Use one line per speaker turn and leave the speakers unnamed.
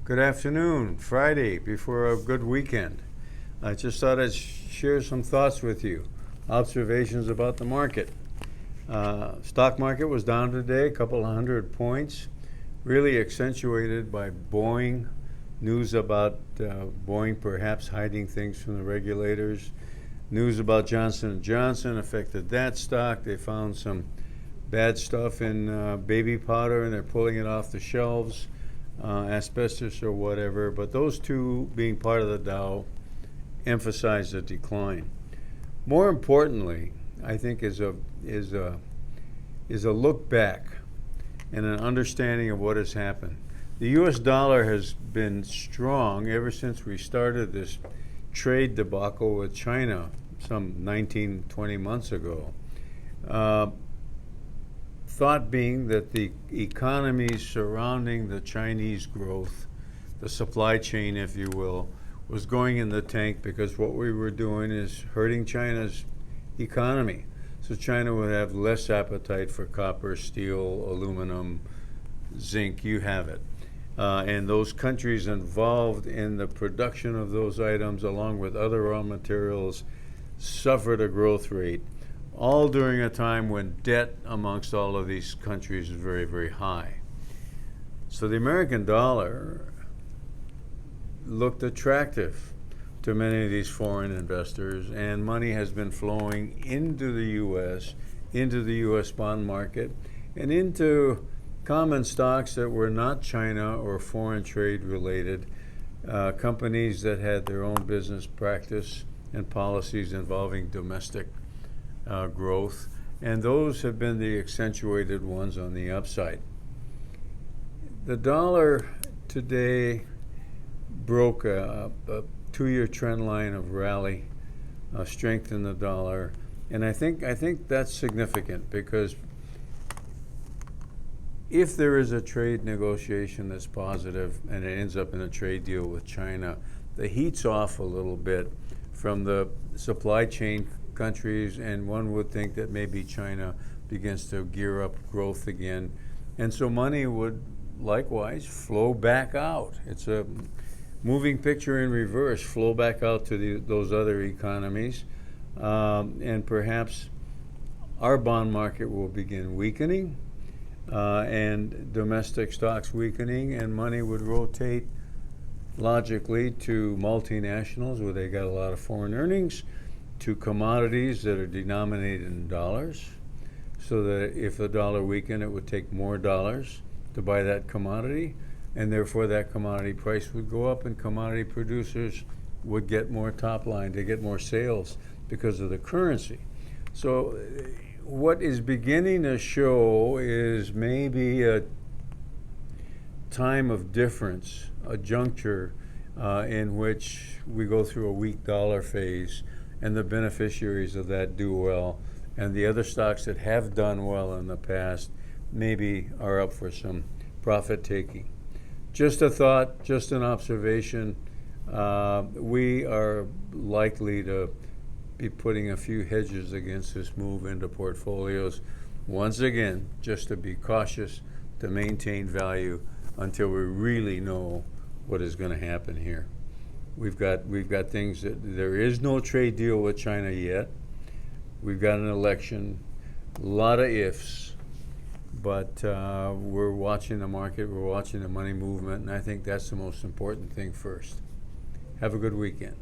Good afternoon, Friday, before a good weekend. I just thought I'd share some thoughts with you, observations about the market. Stock market was down today, a couple of 100 points, really accentuated by Boeing, news about Boeing perhaps hiding things from the regulators. News about Johnson & Johnson affected that stock. They found some bad stuff in baby powder and they're pulling it off the shelves. Asbestos or whatever, but those two being part of the Dow emphasize the decline. More importantly, I think is a look back and an understanding of what has happened. The U.S. dollar has been strong ever since we started this trade debacle with China some 19, 20 months ago. Thought being that the economies surrounding the Chinese growth, the supply chain, if you will, was going in the tank because what we were doing is hurting China's economy. So China would have less appetite for copper, steel, aluminum, zinc, you have it. And those countries involved in the production of those items, along with other raw materials, suffered a growth rate, all during a time when debt amongst all of these countries is very, very high. So the American dollar looked attractive to many of these foreign investors, and money has been flowing into the U.S. bond market, and into common stocks that were not China or foreign trade related, companies that had their own business practice and policies involving domestic growth, and those have been the accentuated ones on the upside. The dollar today broke a two-year trend line of rally, strength in the dollar, and I think that's significant because if there is a trade negotiation that's positive and it ends up in a trade deal with China, the heat's off a little bit from the supply chain countries, and one would think that maybe China begins to gear up growth again, and so money would likewise flow back out. It's a moving picture in reverse, flow back out to those other economies, and perhaps our bond market will begin weakening, and domestic stocks weakening, and money would rotate logically to multinationals where they got a lot of foreign earnings, to commodities that are denominated in dollars, so that if the dollar weakened, it would take more dollars to buy that commodity, and therefore that commodity price would go up, and commodity producers would get more top line, they get more sales because of the currency. So what is beginning to show is maybe a time of difference, a juncture in which we go through a weak dollar phase, and the beneficiaries of that do well, and the other stocks that have done well in the past maybe are up for some profit taking. Just a thought, just an observation. We are likely to be putting a few hedges against this move into portfolios, once again, just to be cautious, to maintain value until we really know what is going to happen here. We've got things that there is no trade deal with China yet. We've got an election, a lot of ifs, but we're watching the market, we're watching the money movement, and I think that's the most important thing first. Have a good weekend.